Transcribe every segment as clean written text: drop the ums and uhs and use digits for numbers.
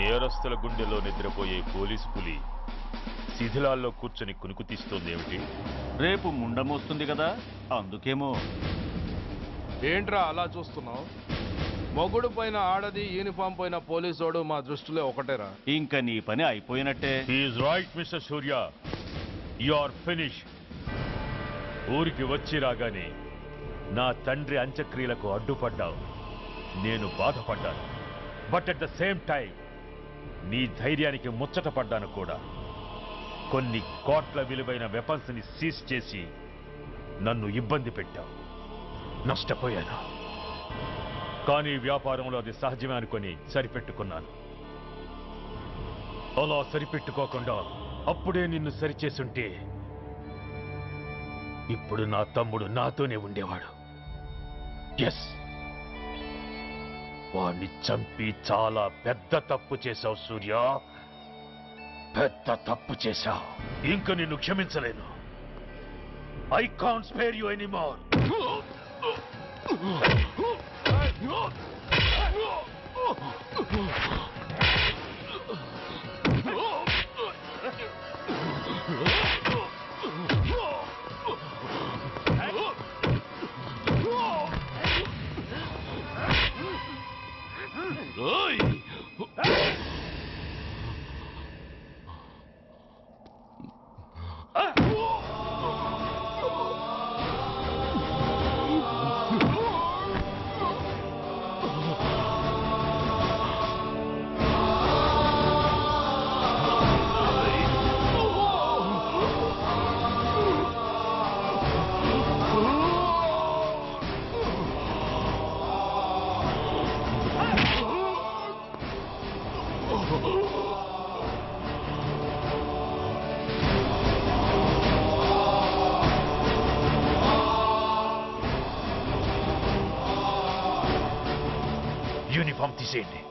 నేరస్తుల గుండెలో నిద్రపోయే పోలీసు పులి శిథిలాల్లో కూర్చొని కునుకు తీస్తోందేమిటి? రేపు ముండమొస్తుంది కదా, అందుకేమో. ఏంట్రా అలా చూస్తున్నావు? మొగుడు పైన ఆడది, యూనిఫామ్ పైన పోలీసోడు మా దృష్టిలో ఒకటేరా. ఇంకా నీ పని అయిపోయినట్టే. Is right mister Surya, you are finish. ఊరికి వచ్చి రాగానే నా తండ్రి అంత్యక్రియలకు అడ్డుపడ్డావు, నేను బాధపడ్డాను. But at the same time నీ ధైర్యానికి ముచ్చట పడ్డాను కూడా. కొన్ని కోట్ల విలువైన వెపన్స్ ని సీజ్ చేసి నన్ను ఇబ్బంది పెట్టావు, నష్టపోయాను. కానీ వ్యాపారంలో అది సహజమే అనుకొని సరిపెట్టుకున్నాను. అలా సరిపెట్టుకోకుండా అప్పుడే నిన్ను సరిచేసుంటే ఇప్పుడు నా తమ్ముడు నాతోనే ఉండేవాడు. ఎస్, వాణ్ణి చంపి చాలా పెద్ద తప్పు చేశావు సూర్య, పెద్ద తప్పు చేశావు. ఇంక నిన్ను క్షమించలేను. I can't spare you anymore. Uniform తీసేయండి.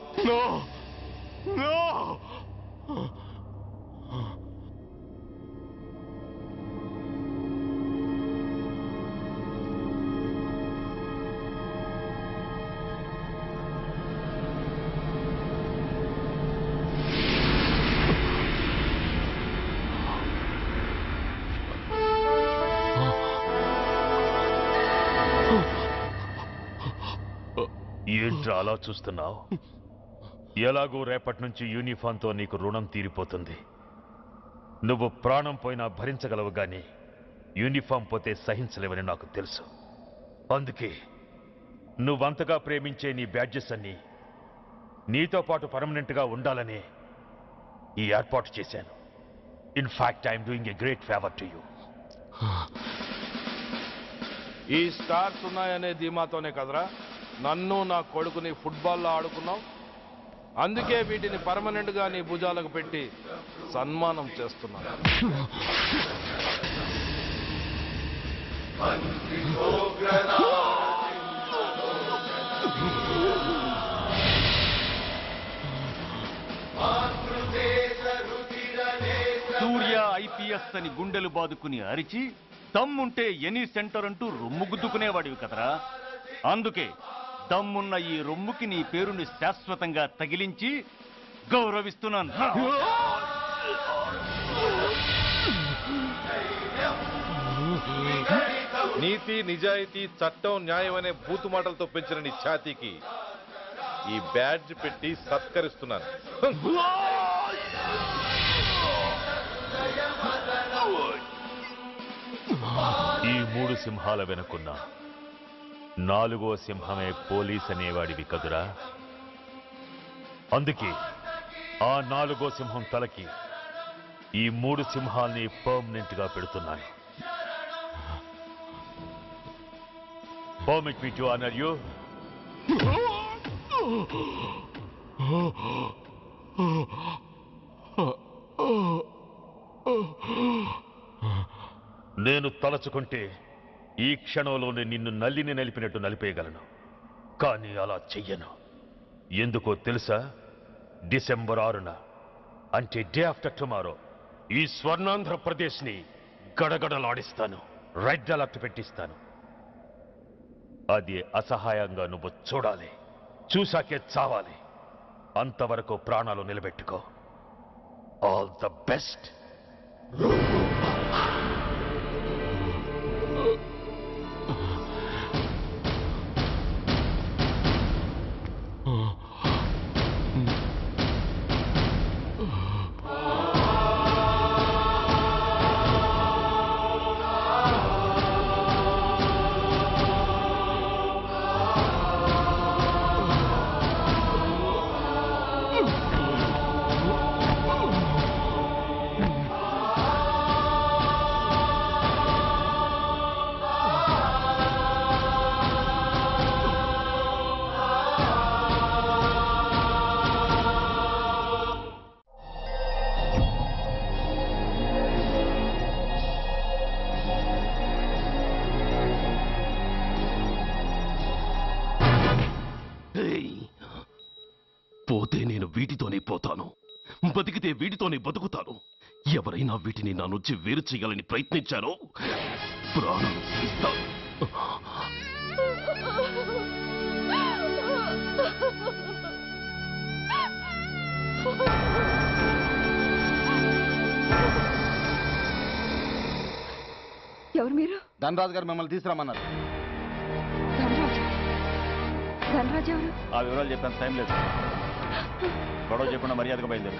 ఏంట్రా అలా చూస్తున్నావు? ఎలాగో రేపటి నుంచి యూనిఫామ్తో నీకు రుణం తీరిపోతుంది. నువ్వు ప్రాణం పోయినా భరించగలవు గాని యూనిఫామ్ పోతే సహించలేవని నాకు తెలుసు. అందుకే నువ్వంతగా ప్రేమించే నీ బ్యాడ్జెస్ అన్ని నీతో పాటు పర్మనెంట్గా ఉండాలని ఈ ఏర్పాటు చేశాను. In fact I'm doing a great favour to you. ఈ స్టార్స్ ఉన్నాయనే ధీమాతోనే కదరా నన్ను నా కొడుకుని ఫుట్బాల్లో ఆడుకున్నావు. అందుకే వీటిని పర్మనెంట్ గా నీ భుజాలకు పెట్టి సన్మానం చేస్తున్నాను. సూర్య ఐపీఎస్ అని గుండెలు బాదుకుని అరిచి దమ్ముంటే ఎనీ సెంటర్ అంటూ రొమ్ము గుద్దుకునేవాడివి కదరా. అందుకే దమ్మున్న ఈ రొమ్ముకి నీ పేరుని శాశ్వతంగా తగిలించి గౌరవిస్తున్నాను. నీతి, నిజాయితీ, చట్టం, న్యాయం అనే బూతు మాటలతో పెంచిన నీ ఛాతీకి ఈ బ్యాడ్జ్ పెట్టి సత్కరిస్తున్నాను. ఈ మూడు సింహాల వెనుకున్న నాలుగో సింహమే పోలీస్ అనేవాడివి కదురా. అందుకే ఆ నాలుగో సింహం తలకి ఈ మూడు సింహాల్ని పర్మనెంట్ గా పెడుతున్నాను. Permit me to honor you. నేను తలచుకుంటే ఈ క్షణంలోనే నిన్ను నల్లిని నలిపినట్టు నలిపేయగలను. కానీ అలా చెయ్యను. ఎందుకో తెలుసా? డిసెంబర్ 6న అంటే డే ఆఫ్టర్ టుమారో ఈ స్వర్ణాంధ్రప్రదేశ్ని గడగడలాడిస్తాను. రెడ్ అలర్ట్ పెట్టిస్తాను. అది అసహాయంగా నువ్వు చూడాలి. చూశాకే చావాలి. అంతవరకు ప్రాణాలు నిలబెట్టుకో. All the best. పోతే నేను వీటితోనే పోతాను, బతికితే వీటితోనే బతుకుతాను. ఎవరైనా వీటిని నా నుంచి వేరు చేయాలని ప్రయత్నించారో ప్రాణాలు ఇస్తాను. ఎవరు మీరు? ధనరాజు గారు మిమ్మల్ని తీసుకురామన్నారు. ధనరాజు ఎవరు? ఆ వివరాలు చెప్పేంత టైం లేదు. గొడవ చెప్పకుండా మర్యాదగా బయలుదేరు.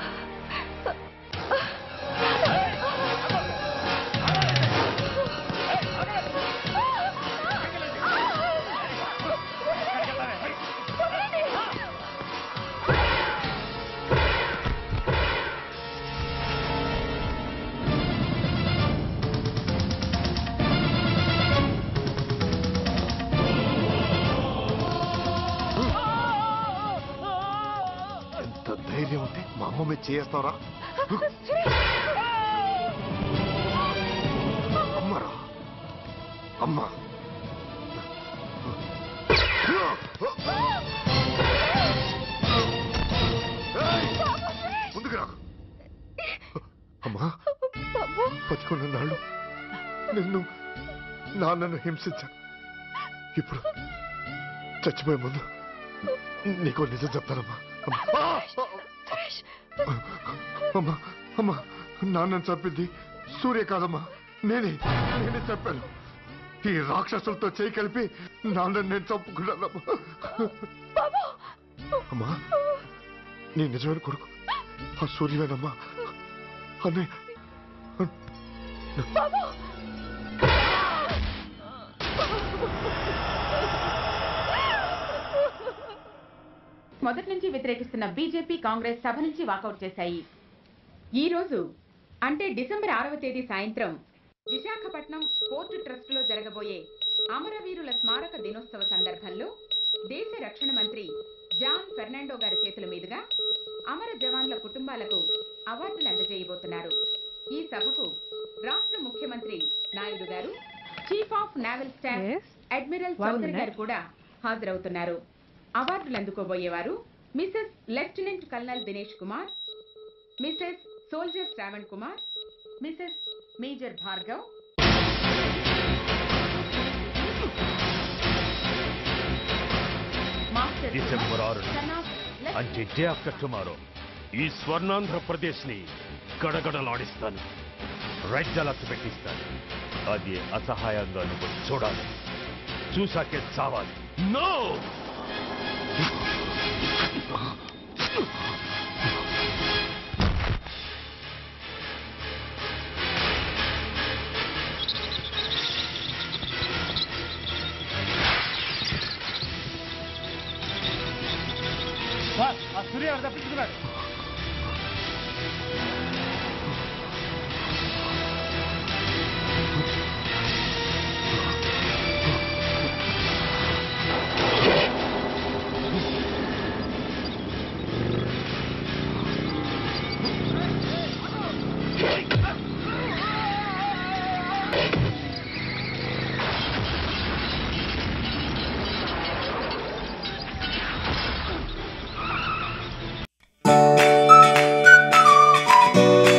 ధైర్యం ఉంటే మా అమ్మ మీద చేస్తావరా? అమ్మరా అమ్మ. ముందుకు రాకు అమ్మా. బతికున్న నాళ్ళు నిన్ను నాన్నను హింసించాను. ఇప్పుడు చచ్చిపోయే ముందు నీకో నిజం చెప్తానమ్మా. అమ్మా అమ్మా, నాన్నని చంపింది సూర్య కాదమ్మా, నేనే చంపాను. ఈ రాక్షసులతో చేయి కలిపి నాన్నని నేను చంపుకున్నానమ్మా. అమ్మా, నీ నిజమైన కొడుకు ఆ సూర్యవేనమ్మా. అన్నయ్య మొదటి నుంచి వ్యతిరేకిస్తున్న బీజేపీ, కాంగ్రెస్ సభ నుంచి వాకౌట్ చేశాయి. ఈ రోజు అంటే డిసెంబర్ 6వ తేదీ సాయంత్రం విశాఖపట్నం పోర్టు ట్రస్టులో జరగబోయే అమరవీరుల స్మారక దినోత్సవ సందర్భంలో దేశ రక్షణ మంత్రి జాన్ ఫెర్నాండో గారి చేతుల మీదుగా అమర జవాన్ల కుటుంబాలకు అవార్డులు అందజేయబోతున్నారు. ఈ సభకు రాష్ట్ర ముఖ్యమంత్రి నాయుడు గారు, chief of naval staff admiral Chaudhary గారు కూడా హాజరవుతున్నారు. అవార్డులు అందుకోబోయేవారు Mrs lieutenant colonel Dinesh Kumar, Mrs soldier Shravan Kumar, Mrs major Bhargav, master December 6 అంటే డే ఆఫ్టర్ టుమారో ఈ స్వర్ణాంధ్రప్రదేశ్ ని గడగడలాడిస్తాను. రెడ్ అలర్ట్ పెట్టిస్తాను. అది అసహాయంగా నువ్వు చూడాలి, చూసాకే చావాలి. నో! సూర్య తప్పించుకున్నాడు.